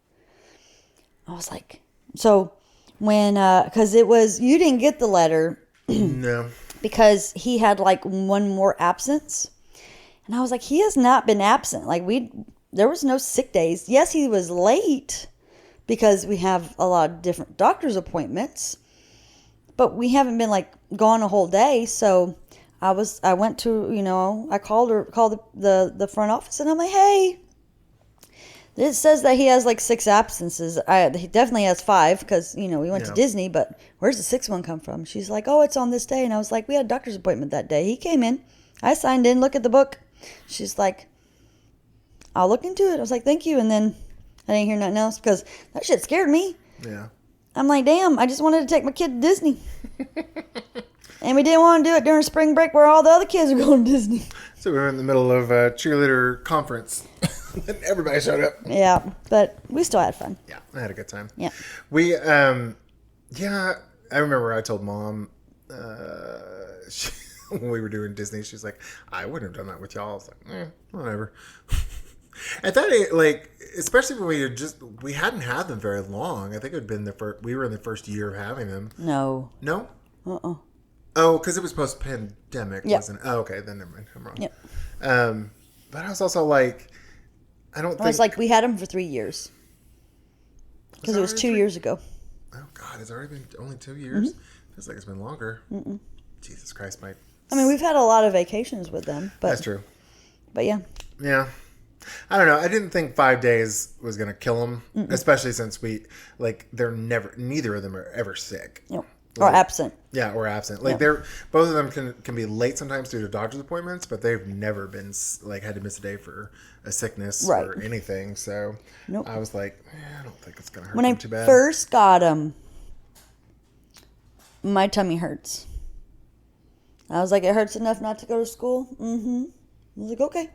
I was like, so when, because it was, you didn't get the letter. No. Because he had like one more absence. And I was like, he has not been absent. Like there was no sick days. Yes, he was late because we have a lot of different doctor's appointments. But we haven't been like gone a whole day. So I went to, I called the front office and I'm like, hey, it says that he has like 6 absences. He definitely has 5 because, we went to Disney, but where's the 6th one come from? She's like, oh, it's on this day. And I was like, we had a doctor's appointment that day. He came in. I signed in, look at the book. She's like, I'll look into it. I was like, thank you. And then I didn't hear nothing else because that shit scared me. Yeah. I'm like, damn, I just wanted to take my kid to Disney. And we didn't want to do it during spring break where all the other kids were going to Disney. So we were in the middle of a cheerleader conference. And everybody showed up. Yeah, but we still had fun. Yeah, I had a good time. Yeah. We, I remember I told Mom when we were doing Disney, she's like, I wouldn't have done that with y'all. I was like, whatever. At that age, like, especially when we hadn't had them very long. I think it had been we were in the first year of having them. No. No? Uh-uh. Oh, because it was post-pandemic, yep. wasn't it? Oh, okay, then never mind. I'm wrong. Yep. But I was also like, I don't think... It's like we had them for 3 years. Because it was 2 years ago. Oh, God, it's already been only 2 years? Mm-hmm. Feels like it's been longer. Mm-mm. Jesus Christ, Mike. I mean, we've had a lot of vacations with them. But, that's true. But yeah. Yeah. I don't know. I didn't think 5 days was going to kill them, especially since neither of them are ever sick. Yep. Or absent. Yeah, or absent. Like both of them can be late sometimes due to doctor's appointments, but they've never been like had to miss a day for a sickness or anything. So I was like, I don't think it's gonna hurt them too bad. When I first got them, my tummy hurts. I was like, it hurts enough not to go to school. Mm-hmm. I was like, okay.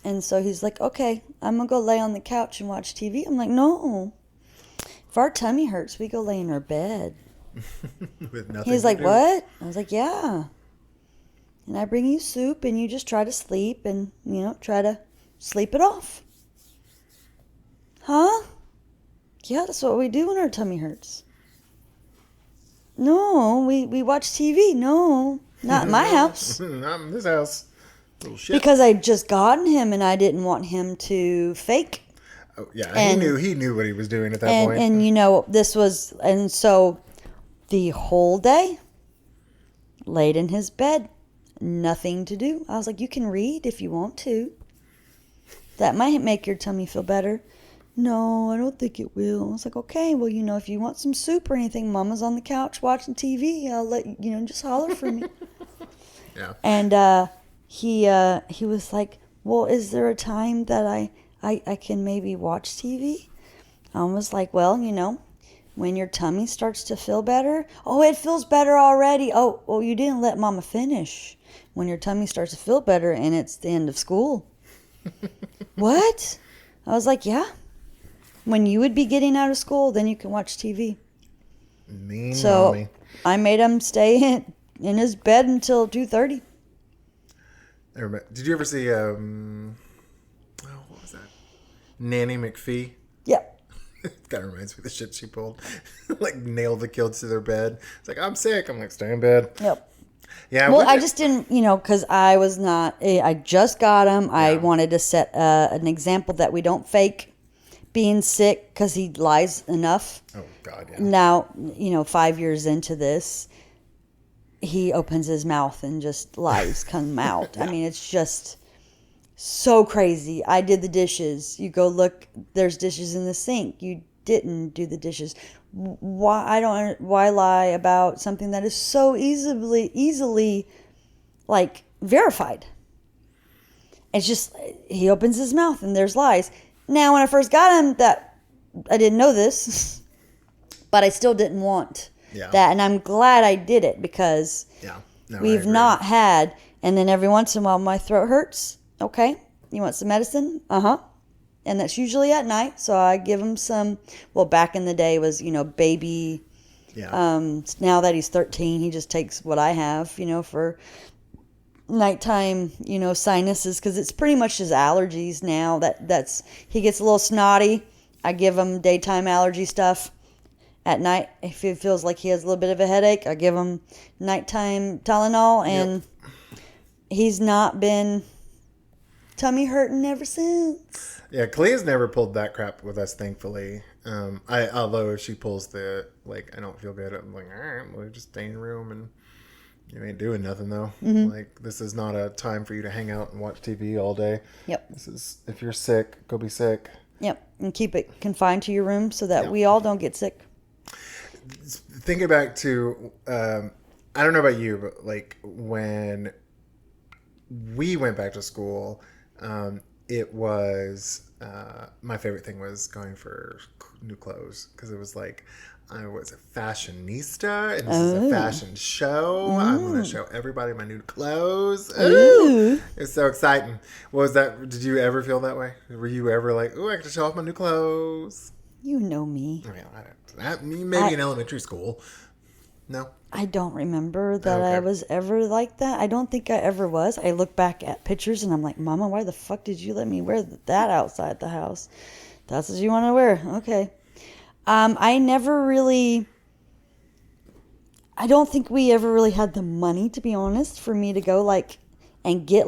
And so he's like, okay, I'm gonna go lay on the couch and watch TV. I'm like, no. If our tummy hurts, we go lay in our bed. With nothing He's like, what? I was like, yeah. And I bring you soup and you just try to sleep and, try to sleep it off. Huh? Yeah, that's what we do when our tummy hurts. No, we watch TV. No, not in my house. Not in this house. Little shit. Because I just gotten him and I didn't want him to fake. Oh, yeah, he knew what he was doing at that point. And this was, and so the whole day, laid in his bed, nothing to do. I was like, you can read if you want to. That might make your tummy feel better. No, I don't think it will. I was like, okay, well, if you want some soup or anything, Mama's on the couch watching TV. I'll let you, just holler for me. Yeah. And he was like, well, is there a time that I can maybe watch TV? I was like, well, when your tummy starts to feel better. Oh, it feels better already. Oh, well, you didn't let Mama finish. When your tummy starts to feel better and it's the end of school. What? I was like, yeah. When you would be getting out of school, then you can watch TV. Mean so mommy. I made him stay in his bed until 2:30. Did you ever see what was that? Nanny McPhee? Yep. It kind of reminds me of the shit she pulled. Like nailed the kids to their bed. It's like, I'm sick. I'm like, stay in bed. Yep. Yeah. Well, I just didn't, because I was not. I just got him. Yeah. I wanted to set an example that we don't fake being sick because he lies enough. Oh God, yeah. Now, 5 years into this, he opens his mouth and just lies come out. Yeah. I mean, it's just so crazy. I did the dishes. You go look. There's dishes in the sink. You didn't do the dishes. Why lie about something that is so easily like verified? It's just he opens his mouth and there's lies. Now, when I first got him, that I didn't know this, but I still didn't want that, and I'm glad I did it because we've not had. And then every once in a while, my throat hurts. Okay, you want some medicine? And that's usually at night, so I give him some. Well, back in the day was, baby. Yeah. Now that he's 13, he just takes what I have, for nighttime, sinuses, because it's pretty much his allergies now. That's he gets a little snotty. I give him daytime allergy stuff. At night, if it feels like he has a little bit of a headache, I give him nighttime Tylenol, and he's not been tummy hurting ever since. Yeah, Kalea's never pulled that crap with us, thankfully. Although if she pulls the, I don't feel good, I'm like, all right, we'll just stay in your room and you ain't doing nothing, though. Mm-hmm. This is not a time for you to hang out and watch TV all day. Yep. This is, if you're sick, go be sick. Yep, and keep it confined to your room so that we all don't get sick. Thinking back to, I don't know about you, but when we went back to school, it was my favorite thing was going for new clothes because it was I was a fashionista and this is a fashion show. I'm going to show everybody my new clothes. Ooh. It's so exciting. Was that? Did you ever feel that way? Were you ever like, "Ooh, I get to show off my new clothes"? You know me. I mean, maybe in elementary school. No. I don't remember that I was ever like that. I don't think I ever was. I look back at pictures and I'm like, Mama, why the fuck did you let me wear that outside the house? That's what you want to wear. Okay. I never really... I don't think we ever really had the money, to be honest, for me to go and get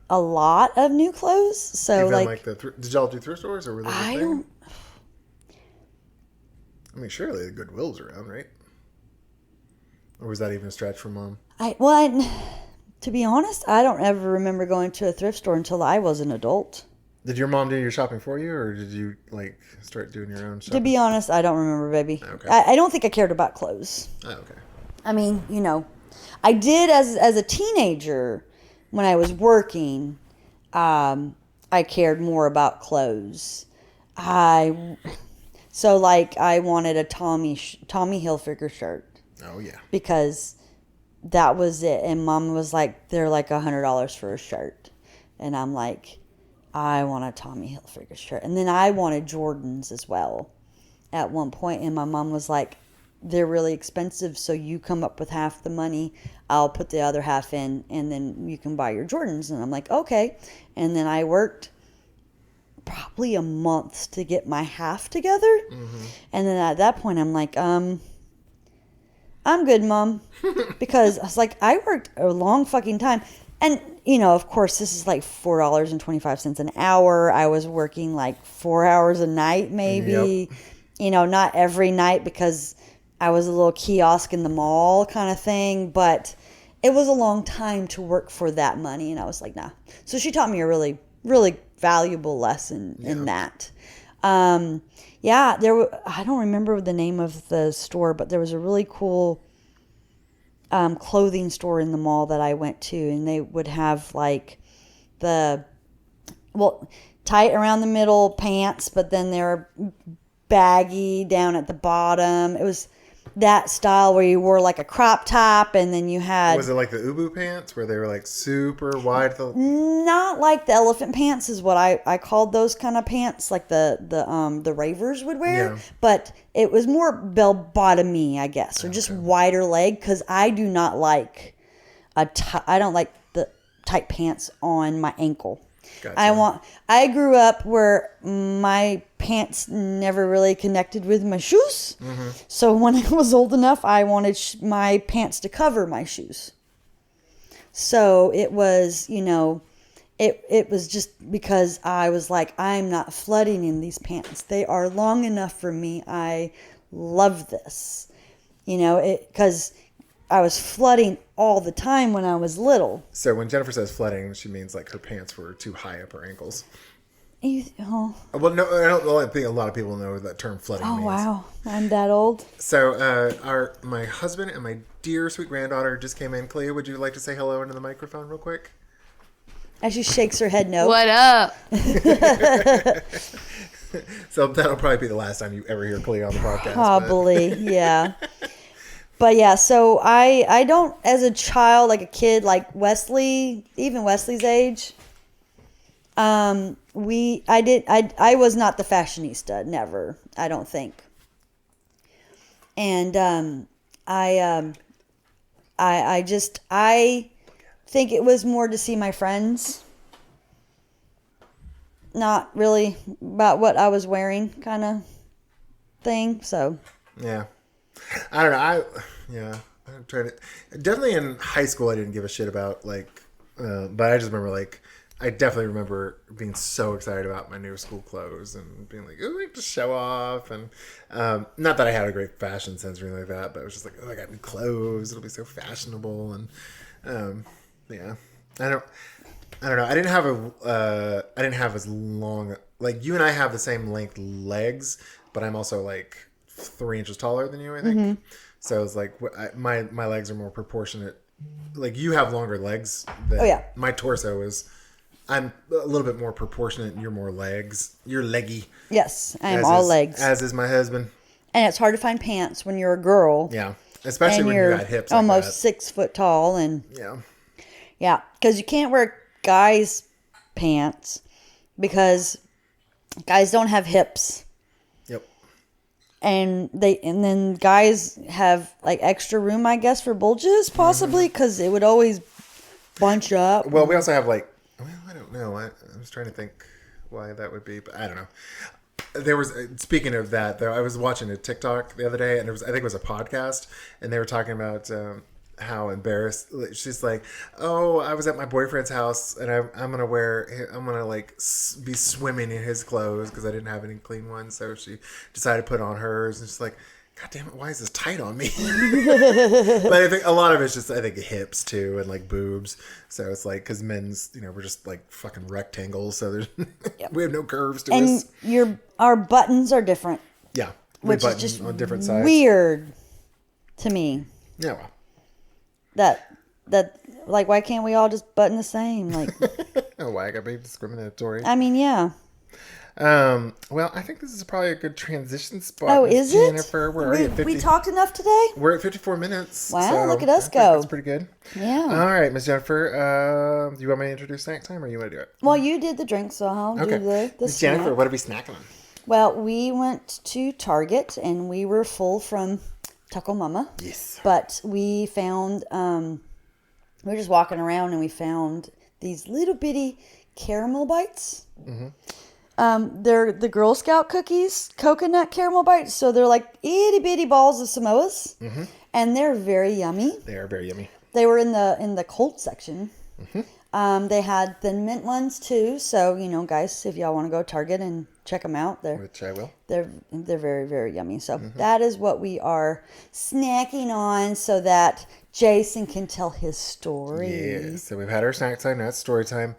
a lot of new clothes. So did y'all do thrift stores or were they I don't... I mean, surely the Goodwill's around, right? Or was that even a stretch for Mom? To be honest, I don't ever remember going to a thrift store until I was an adult. Did your mom do your shopping for you, or did you start doing your own shopping? To be honest, I don't remember, baby. Okay. I don't think I cared about clothes. Oh, okay. I mean, I did as a teenager when I was working. I cared more about clothes. I wanted a Tommy Hilfiger shirt. Oh, yeah. Because that was it. And Mom was like, they're $100 for a shirt. And I'm like, I want a Tommy Hilfiger shirt. And then I wanted Jordans as well at one point. And my mom was like, they're really expensive, so you come up with half the money. I'll put the other half in, and then you can buy your Jordans. And I'm like, okay. And then I worked probably a month to get my half together. Mm-hmm. And then at that point, I'm like, I'm good, Mom. Because I was like, I worked a long fucking time. And, of course, this is $4.25 an hour. I was working 4 hours a night, maybe. Yep. Not every night because I was a little kiosk in the mall kind of thing. But it was a long time to work for that money. And I was like, nah. So she taught me a really, really valuable lesson in that. I don't remember the name of the store, but there was a really cool clothing store in the mall that I went to, and they would have like tight around the middle pants, but then they're baggy down at the bottom. It was that style where you wore like a crop top, and then you had... Was it like the Ubu pants where they were like super wide? Not like the elephant pants is what I called those kind of pants, like the ravers would wear. Yeah. But it was more bell bottomy, I guess, or just wider leg, because I do not like I don't like the tight pants on my ankle. Gotcha. I grew up where my pants never really connected with my shoes. Mm-hmm. So when I was old enough, I wanted my pants to cover my shoes. So it was, it was just because I was like, I'm not flooding in these pants. They are long enough for me. I love this, because I was flooding all the time when I was little. So when Jennifer says flooding, she means like her pants were too high up her ankles. Well, no, I don't think a lot of people know what that term flooding means. Oh, wow. I'm that old. So my husband and my dear sweet granddaughter just came in. Clea, would you like to say hello into the microphone real quick? As she shakes her head no. What up? So that'll probably be the last time you ever hear Clea on the podcast. Probably, yeah. But yeah, so I don't, as a child, like a kid, like Wesley, even Wesley's age, I was not the fashionista, never, I don't think. And I think it was more to see my friends, not really about what I was wearing kind of thing, so. Yeah. I don't know. I'm trying to. Definitely in high school, I didn't give a shit about but I just remember I definitely remember being so excited about my new school clothes and being like, oh, I have to show off, and not that I had a great fashion sense or anything like that, but it was just like, oh, I got new clothes, it'll be so fashionable, and yeah, I don't know. I didn't have as long, like you and I have the same length legs, but I'm also like 3 inches taller than you, I think. Mm-hmm. So it's like my legs are more proportionate. Like you have longer legs. My torso is. I'm a little bit more proportionate, and you're more legs. You're leggy. Yes, I am all legs. As is my husband. And it's hard to find pants when you're a girl. Yeah, especially when you got hips. Almost like 6 foot tall, and yeah, because you can't wear guys' pants because guys don't have hips. And then guys have like extra room, I guess, for bulges possibly, because it would always bunch up. Well, we also have I don't know. I was trying to think why that would be, but I don't know. There was, speaking of that though, I was watching a TikTok the other day, and I think it was a podcast, and they were talking about how embarrassed she's like, oh, I was at my boyfriend's house, and I'm gonna be swimming in his clothes because I didn't have any clean ones, so she decided to put on hers, and she's like, God damn it, why is this tight on me? But I think a lot of it's just, I think, hips too, and like boobs. So it's like, because men's, we're just like fucking rectangles, so there's we have no curves to us. And our buttons are different. Yeah, which is just on different sides. Weird to me. Yeah, well. That like, why can't we all just button the same? Like, why I gotta be discriminatory? I mean, yeah. Well, I think this is probably a good transition spot. Oh, is Jennifer. it? We're already at 50. We talked enough today? We're at 54 minutes. Wow, so look at us go. That's pretty good. Yeah. All right, Miss Jennifer. Do you want me to introduce snack time, or you want to do it? Well, you did the drink, so I'll do the Miss Jennifer, what are we snacking on? Well, we went to Target, and we were full from Taco Mama. Yes. But we found... we were just walking around, and we found these little bitty caramel bites. Mm-hmm. They're the Girl Scout cookies, coconut caramel bites. So they're like itty bitty balls of Samoas, mm-hmm. and they're very yummy. They are very yummy. They were in the cold section. Mm-hmm. They had Thin Mint ones too. So guys, if y'all want to go to Target and check them out, which I will. They're very, very yummy. So that is what we are snacking on, so that Jason can tell his story. Yeah, so we've had our snack time. Now it's story time.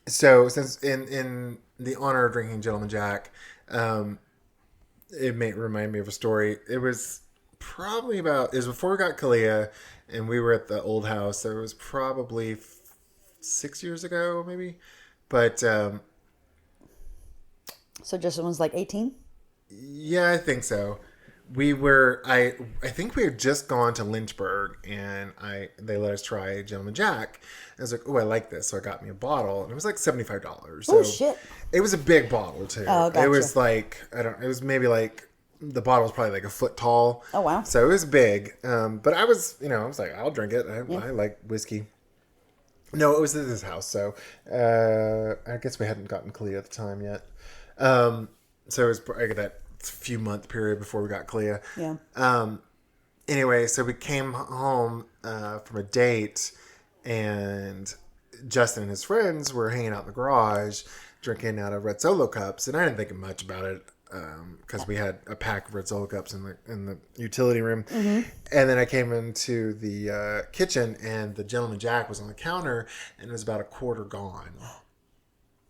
So since in the honor of drinking Gentleman Jack, it may remind me of a story. It was probably it was before we got Kalia, and we were at the old house. So it was probably 6 years ago, maybe. But so Justin was like 18? Yeah, I think so. I think we had just gone to Lynchburg, and they let us try Gentleman Jack. And I was like, oh, I like this. So I got me a bottle, and it was like $75. So oh, shit. It was a big bottle, too. Oh, gotcha. It was like, it was maybe like, the bottle was probably like a foot tall. Oh, wow. So it was big. But I was like, I'll drink it. I like whiskey. No, it was at his house. So I guess we hadn't gotten Clea at the time yet. So it was like that few month period before we got Clea. Yeah. Anyway, so we came home from a date, and Justin and his friends were hanging out in the garage drinking out of red Solo cups, and I didn't think much about it because we had a pack of red Solo cups in the utility room. Mm-hmm. And then I came into the kitchen, and the Gentleman Jack was on the counter, and it was about a quarter gone,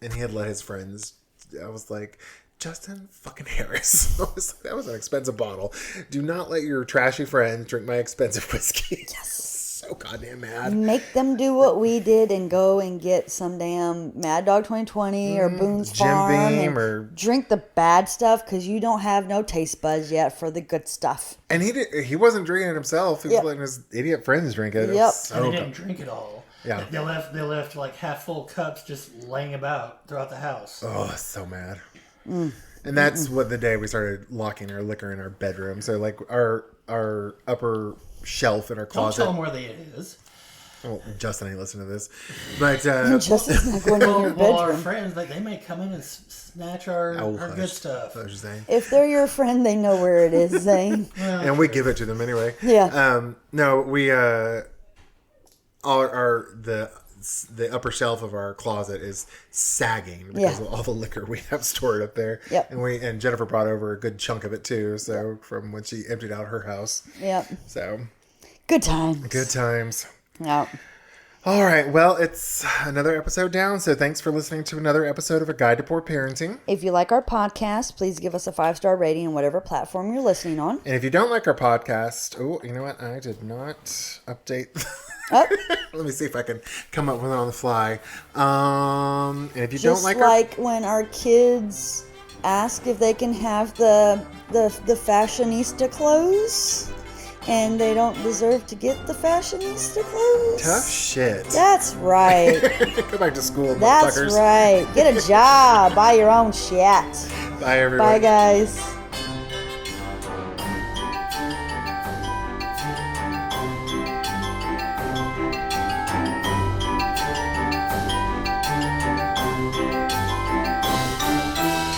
and he had let his friends. I was like, Justin fucking Harris. That was an expensive bottle. Do not let your trashy friends drink my expensive whiskey. Yes. So goddamn mad. Make them do what we did and go and get some damn Mad Dog 2020 or Boone's Jim Farm Beam and drink the bad stuff because you don't have no taste buds yet for the good stuff. And he wasn't drinking it himself. He was letting his idiot friends drink it. Yep. And they didn't drink it all. Yeah. They left like half full cups just laying about throughout the house. Oh, so mad. And that's what the day we started locking our liquor in our bedroom. So like our upper shelf in our closet. Don't tell them where they is. Well, Justin ain't listening to this, but Justin's not going in your bedroom. Well, our friends they may come in and snatch our good stuff. That's what you're saying. If they're your friend, they know where it is, Zane. And we give it to them anyway. Yeah. No, we the upper shelf of our closet is sagging because of all the liquor we have stored up there. Yep. And Jennifer brought over a good chunk of it too. So from when she emptied out her house. Yep. So good times. Good times. Yep. All right. Well, it's another episode down. So thanks for listening to another episode of A Guide to Poor Parenting. If you like our podcast, please give us a 5-star rating on whatever platform you're listening on. And if you don't like our podcast, you know what? I did not update. Oh. Let me see if I can come up with it on the fly. And if you Just don't like when our kids ask if they can have the fashionista clothes, and they don't deserve to get the fashionista clothes. Tough shit. That's right. Go back to school, That's motherfuckers. right. Get a job. Buy your own shit. Bye, everybody. Bye, guys.